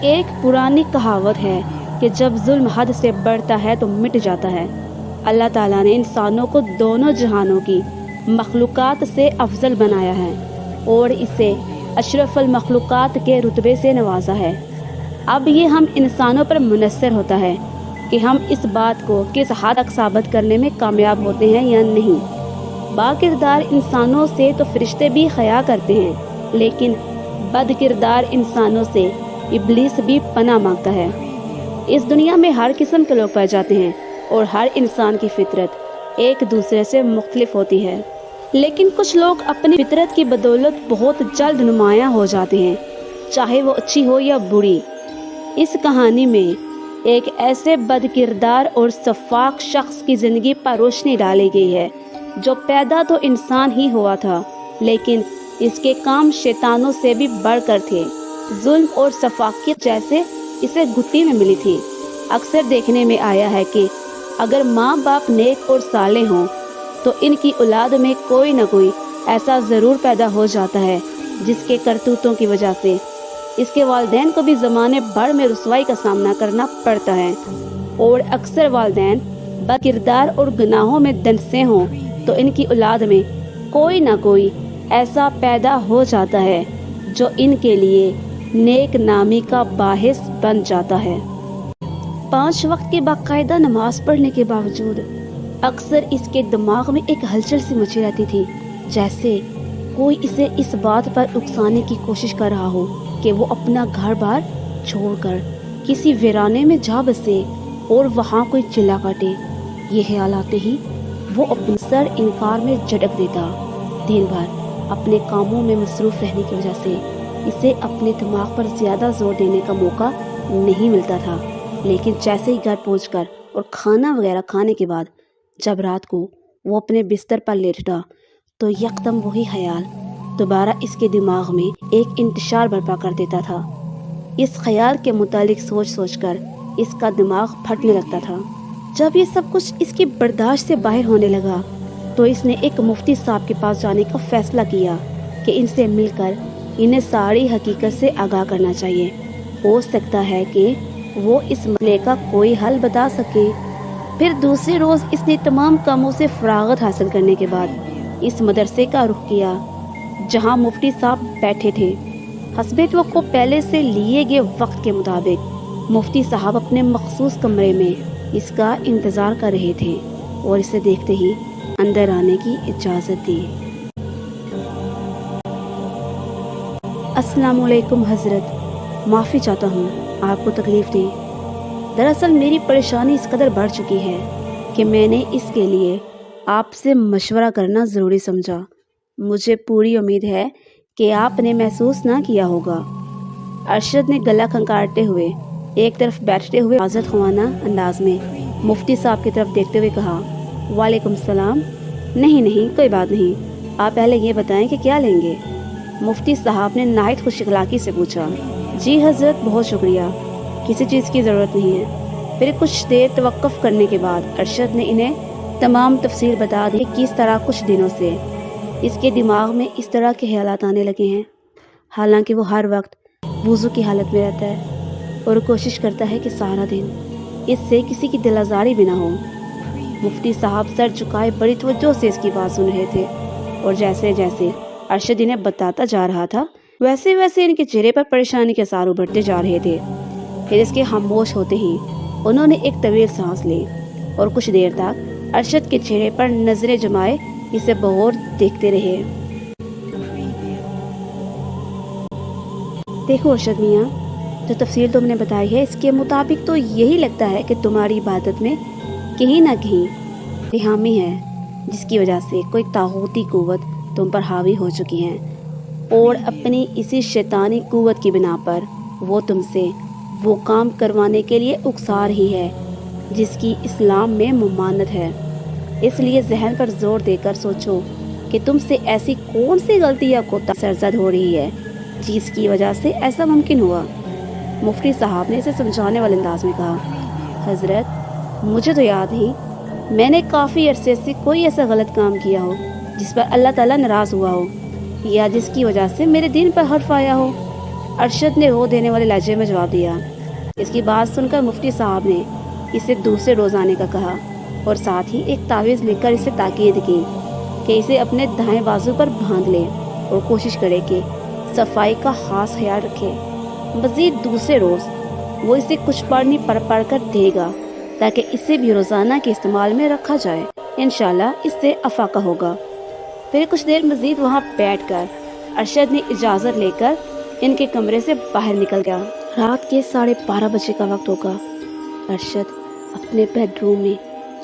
ایک پرانی کہاوت ہے کہ جب ظلم حد سے بڑھتا ہے تو مٹ جاتا ہے۔ اللہ تعالیٰ نے انسانوں کو دونوں جہانوں کی مخلوقات سے افضل بنایا ہے اور اسے اشرف المخلوقات کے رتبے سے نوازا ہے۔ اب یہ ہم انسانوں پر منحصر ہوتا ہے کہ ہم اس بات کو کس حد تک ثابت کرنے میں کامیاب ہوتے ہیں یا نہیں۔ با کردار انسانوں سے تو فرشتے بھی حیا کرتے ہیں، لیکن بد کردار انسانوں سے ابلیس بھی پناہ مانگتا ہے۔ اس دنیا میں ہر قسم کے لوگ پائے جاتے ہیں اور ہر انسان کی فطرت ایک دوسرے سے مختلف ہوتی ہے، لیکن کچھ لوگ اپنی فطرت کی بدولت بہت جلد نمایاں ہو جاتے ہیں، چاہے وہ اچھی ہو یا بری۔ اس کہانی میں ایک ایسے بد کردار اور سفاک شخص کی زندگی پر روشنی ڈالی گئی ہے جو پیدا تو انسان ہی ہوا تھا، لیکن اس کے کام شیطانوں سے بھی بڑھ کر تھے۔ ظلم اور سفاکیت جیسے اسے گھٹی میں ملی تھی۔ اکثر دیکھنے میں آیا ہے کہ اگر ماں باپ نیک اور صالح ہوں تو ان کی اولاد میں کوئی نہ کوئی ایسا ضرور پیدا ہو جاتا ہے جس کے کرتوتوں کی وجہ سے اس کے والدین کو بھی زمانے بھر میں رسوائی کا سامنا کرنا پڑتا ہے، اور اکثر والدین بد کردار اور گناہوں میں دنسے ہوں تو ان کی اولاد میں کوئی نہ کوئی ایسا پیدا ہو جاتا ہے جو ان کے لیے نیک نامی کا باعث بن جاتا ہے۔ 5 وقت کی باقاعدہ نماز پڑھنے کے باوجود اکثر اس کے دماغ میں ایک ہلچل سی مچی رہتی تھی، جیسے کوئی اسے اس بات پر اکسانے کی کوشش کر رہا ہو کہ وہ اپنا گھر بار چھوڑ کر کسی ویرانے میں جا بسے اور وہاں کوئی چلا کاٹے۔ یہ خیال آتے ہی وہ اپنے سر انکار میں جھٹک دیتا۔ دن بھر اپنے کاموں میں مصروف رہنے کی وجہ سے اسے اپنے دماغ پر زیادہ زور دینے کا موقع نہیں ملتا تھا، لیکن جیسے ہی گھر پہنچ کر اور کھانا وغیرہ کھانے کے بعد جب رات کو وہ اپنے بستر پر لیٹتا تو یکدم وہی خیال دوبارہ اس کے دماغ میں ایک انتشار برپا کر دیتا تھا۔ اس خیال کے متعلق سوچ سوچ کر اس کا دماغ پھٹنے لگتا تھا۔ جب یہ سب کچھ اس کی برداشت سے باہر ہونے لگا تو اس نے ایک مفتی صاحب کے پاس جانے کا فیصلہ کیا کہ ان سے مل کر انہیں ساری حقیقت سے آگاہ کرنا چاہیے۔ ہو سکتا ہے کہ وہ اس مسئلے کا کوئی حل بتا سکے۔ پھر دوسرے روز اس نے تمام کاموں سے فراغت حاصل کرنے کے بعد اس مدرسے کا رخ کیا جہاں مفتی صاحب بیٹھے تھے۔ حسب توقع پہلے سے لیے گئے وقت کے مطابق مفتی صاحب اپنے مخصوص کمرے میں اس کا انتظار کر رہے تھے اور اسے دیکھتے ہی اندر آنے کی اجازت دی۔ السلام علیکم حضرت، معافی چاہتا ہوں آپ کو تکلیف دی۔ دراصل میری پریشانی اس قدر بڑھ چکی ہے کہ میں نے اس کے لیے آپ سے مشورہ کرنا ضروری سمجھا۔ مجھے پوری امید ہے کہ آپ نے محسوس نہ کیا ہوگا۔ ارشد نے گلا کھنکارتے ہوئے ایک طرف بیٹھتے ہوئے معذرت خوانا انداز میں مفتی صاحب کی طرف دیکھتے ہوئے کہا۔ وعلیکم السلام۔ نہیں کوئی بات نہیں، آپ پہلے یہ بتائیں کہ کیا لیں گے؟ مفتی صاحب نے نہایت خوش اخلاقی سے پوچھا۔ جی حضرت، بہت شکریہ، کسی چیز کی ضرورت نہیں ہے۔ پھر کچھ دیر توقف کرنے کے بعد ارشد نے انہیں تمام تفصیل بتا دی کہ کس طرح کچھ دنوں سے اس کے دماغ میں اس طرح کے خیالات آنے لگے ہیں، حالانکہ وہ ہر وقت وضو کی حالت میں رہتا ہے اور کوشش کرتا ہے کہ سارا دن اس سے کسی کی دل آزاری بھی نہ ہو۔ مفتی صاحب سر جھکائے بڑی توجہ سے اس کی بات سن رہے تھے، اور جیسے جیسے ارشد انہیں بتاتا جا رہا تھا ویسے ویسے ان کے چہرے پر پریشانی کے آثار ابھرتے جا رہے تھے۔ پھر اس کے خاموش ہوتے ہی انہوں نے ایک طویل سانس لی اور کچھ دیر تک ارشد کے چہرے پر نظریں جمائے اسے بغور دیکھتے رہے۔ دیکھو ارشد میاں، جو تفصیل تم نے بتائی ہے اس کے مطابق تو یہی لگتا ہے کہ تمہاری عبادت میں کہیں نہ کہیں بےحامی ہے، جس کی وجہ سے کوئی طاغوتی قوت تم پر حاوی ہو چکی ہے، اور اپنی اسی شیطانی قوت کی بنا پر وہ تم سے وہ کام کروانے کے لیے اکسا رہی ہے جس کی اسلام میں ممانعت ہے۔ اس لیے ذہن پر زور دے کر سوچو کہ تم سے ایسی کون سی غلطی یا کوتاہی سرزد ہو رہی ہے جس کی وجہ سے ایسا ممکن ہوا۔ مفتی صاحب نے اسے سمجھانے والے انداز میں کہا۔ حضرت، مجھے تو یاد ہی میں نے کافی عرصے سے کوئی ایسا غلط کام کیا ہو جس پر اللہ تعالیٰ ناراض ہوا ہو، یا جس کی وجہ سے میرے دین پر حرف آیا ہو۔ ارشد نے رو دینے والے لہجے میں جواب دیا۔ اس کی بات سن کر مفتی صاحب نے اسے دوسرے روز آنے کا کہا اور ساتھ ہی ایک تعویذ لکھ کر اسے تاکید کی کہ اسے اپنے دائیں بازو پر باندھ لے اور کوشش کرے کہ صفائی کا خاص خیال رکھے۔ مزید دوسرے روز وہ اسے کچھ پڑھ کر دے گا تاکہ اسے بھی روزانہ کے استعمال میں رکھا جائے، انشاءاللہ اس سے افاقہ ہوگا۔ پھر کچھ دیر مزید وہاں بیٹھ کر ارشد نے اجازت لے کر ان کے کمرے سے باہر نکل گیا۔ رات کے 12:30 بجے کا وقت ہوگا۔ ارشد اپنے بیڈ روم میں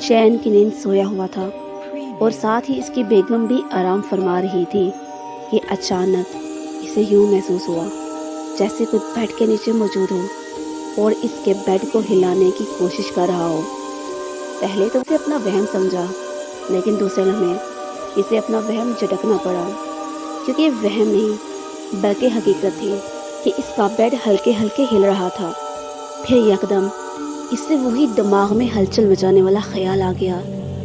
چین کی نیند سویا ہوا تھا اور ساتھ ہی اس کی بیگم بھی آرام فرما رہی تھی کہ اچانک اسے یوں محسوس ہوا جیسے کوئی بیڈ کے نیچے موجود ہو اور اس کے بیڈ کو ہلانے کی کوشش کر رہا ہو۔ پہلے تو اسے اپنا وہم سمجھا، لیکن دوسرے لمحے اسے اپنا وہم جھٹکنا پڑا، کیونکہ یہ وہم نہیں بلکہ حقیقت تھی کہ اس کا بیڈ ہلکے ہلکے ہل رہا تھا۔ پھر یکدم اس سے وہی دماغ میں ہلچل مچانے والا خیال آ گیا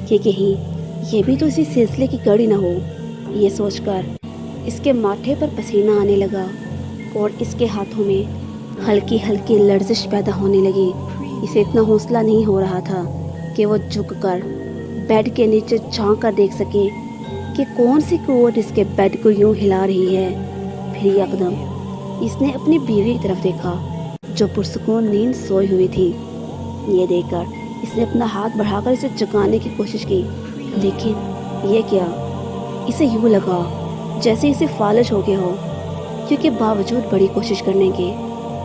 کہ کہیں یہ بھی تو اسی سلسلے کی کڑی نہ ہو۔ یہ سوچ کر اس کے ماتھے پر پسینہ آنے لگا اور اس کے ہاتھوں میں ہلکی ہلکی لرزش پیدا ہونے لگی۔ اسے اتنا حوصلہ نہیں ہو رہا تھا کہ وہ جھک کر بیڈ کے نیچے جھانک کر دیکھ سکے کہ کون سی قوت اس کے بیڈ کو یوں ہلا رہی ہے۔ پھر یکدم اس نے اپنی بیوی کی طرف دیکھا جو پرسکون نیند سوئی ہوئی تھی۔ یہ دیکھ کر اس نے اپنا ہاتھ بڑھا کر اسے جگانے کی کوشش کی، لیکن یہ کیا، اسے یوں لگا جیسے اسے فالج ہو گیا ہو، کیونکہ باوجود بڑی کوشش کرنے کے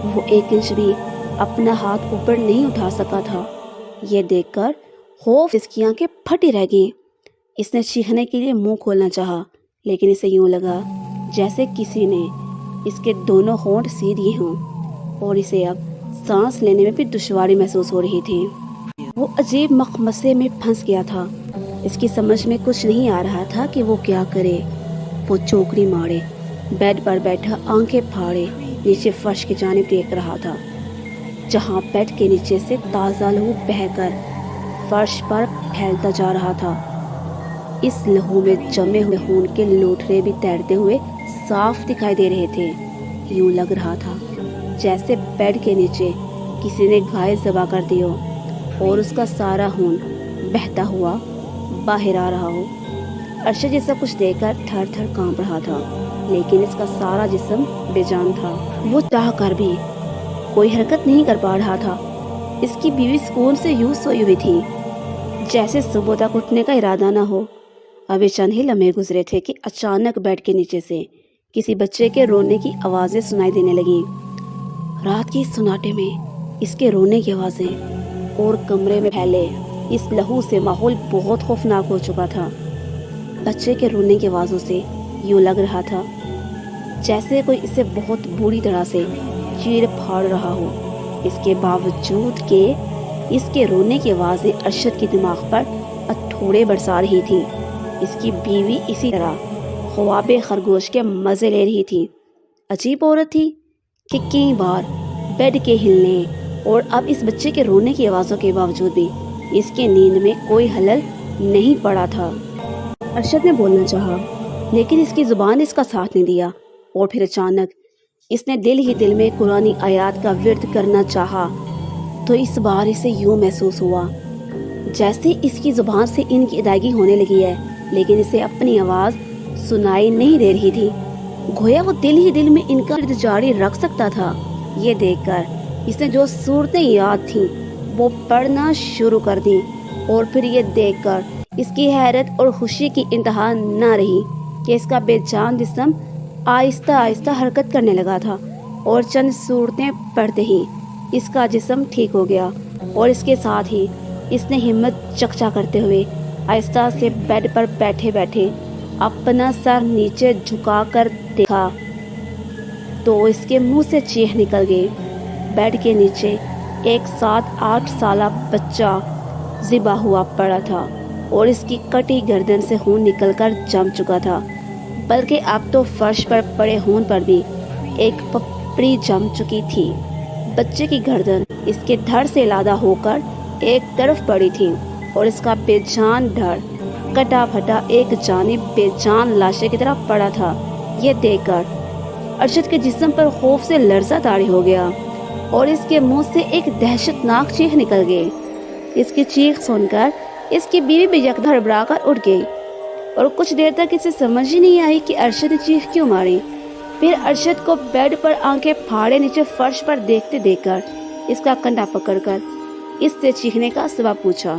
وہ 1 انچ بھی اپنا ہاتھ اوپر نہیں اٹھا سکا تھا۔ یہ دیکھ کر خوف اس کی آنکھیں پھٹی رہ گئیں۔ اس نے چیخنے کے لیے منہ کھولنا چاہا، لیکن اسے یوں لگا جیسے کسی نے اس کے دونوں ہونٹ سی دیے ہوں اور اسے اب سانس لینے میں بھی دشواری محسوس ہو رہی تھی۔ وہ عجیب مخمصے میں پھنس گیا تھا۔ اس کی سمجھ میں کچھ نہیں آ رہا تھا کہ وہ کیا کرے۔ وہ چوکری مارے بیڈ پر بیٹھا آنکھیں پھاڑے نیچے فرش کی جانب دیکھ رہا تھا، جہاں بیڈ کے نیچے سے تازہ لہو بہہ کر فرش پر پھیلتا جا رہا تھا۔ اس لہو میں جمے ہوئے خون کے لوٹھرے بھی تیرتے ہوئے صاف دکھائی دے رہے تھے۔ یوں لگ رہا تھا جیسے بیڈ کے نیچے کسی نے گائے ذبح کر دی ہو اور اس کا سارا خون بہتا ہوا باہر آ رہا ہو۔ ارشد یہ سب کچھ دیکھ کر تھر تھر کانپ رہا تھا، لیکن اس کا سارا جسم بے جان تھا۔ وہ چاہ کر بھی کوئی حرکت نہیں کر پا رہا تھا۔ اس کی بیوی سکون سے یوں سوئی ہوئی تھی جیسے صبح تک اٹھنے کا ارادہ نہ ہو۔ ابھی چند ہی لمحے گزرے تھے کہ اچانک بیڈ کے نیچے سے کسی بچے کے رونے کی آوازیں سنائی دینے لگیں۔ رات کے سناٹے میں اس کے رونے کی آوازیں اور کمرے میں پھیلے اس لہو سے ماحول بہت خوفناک ہو چکا تھا۔ بچے کے رونے کی آوازوں سے یوں لگ رہا تھا جیسے کوئی اسے بہت بری طرح سے چیر پھاڑ رہا ہو۔ اس کے باوجود کہ اس کے رونے کی آوازیں ارشد کے دماغ پر ہتھوڑے برسا رہی تھی، اس کی بیوی اسی طرح خواب خرگوش کے مزے لے رہی تھی۔ عجیب عورت تھی کہ کئی بار بیڈ کے ہلنے اور اب اس بچے کے رونے کی آوازوں کے باوجود بھی اس کی نیند میں کوئی خلل نہیں پڑا تھا۔ ارشد نے بولنا چاہا، لیکن اس کی زبان اس کا ساتھ نہیں دیا، اور پھر اچانک اس نے دل ہی دل میں قرآنی آیات کا ورد کرنا چاہا تو اس بار اسے یوں محسوس ہوا جیسے اس کی زبان سے ان کی ادائیگی ہونے لگی ہے، لیکن اسے اپنی آواز سنائی نہیں دے رہی تھی، گویا وہ دل ہی دل میں ان کا ورد جاری رکھ سکتا تھا۔ یہ دیکھ کر اس نے جو صورتیں یاد تھیں وہ پڑھنا شروع کر دیں، اور پھر یہ دیکھ کر اس کی حیرت اور خوشی کی انتہا نہ رہی کہ اس کا بے جان جسم آہستہ آہستہ حرکت کرنے لگا تھا، اور چند صورتیں پڑھتے ہی اس کا جسم ٹھیک ہو گیا، اور اس کے ساتھ ہی اس نے ہمت چکچا کرتے ہوئے آہستہ سے بیڈ پر بیٹھے بیٹھے اپنا سر نیچے جھکا کر دیکھا تو اس کے منہ سے چیخ نکل گئی۔ بیڈ کے نیچے ایک 7-8 سالہ بچہ ذبح ہوا پڑا تھا، اور اس کی کٹی گردن سے خون نکل کر جم چکا تھا، بلکہ اب تو فرش پر پڑے خون پر بھی ایک پپڑی جم چکی تھی۔ بچے کی گردن اس کے دھڑ سے علادہ ہو کر ایک طرف پڑی تھی، اور اس کا بے جان دھڑ کٹا پھٹا ایک جانب بے جان لاشے کی طرح پڑا تھا۔ یہ دیکھ کر ارشد کے جسم پر خوف سے لرزہ طاری ہو گیا اور اس کے منہ سے ایک دہشتناک چیخ نکل گئی۔ اس کی چیخ سن کر اس کی بیوی بھی یکدم ہڑبڑا کر اٹھ گئی اور کچھ دیر تک اسے سمجھ ہی نہیں آئی کہ ارشد نے چیخ کیوں ماری۔ پھر ارشد کو بیڈ پر آنکھیں پھاڑے نیچے فرش پر دیکھتے دیکھ کر اس کا کنڈا پکڑ کر اس سے چیخنے کا سبب پوچھا۔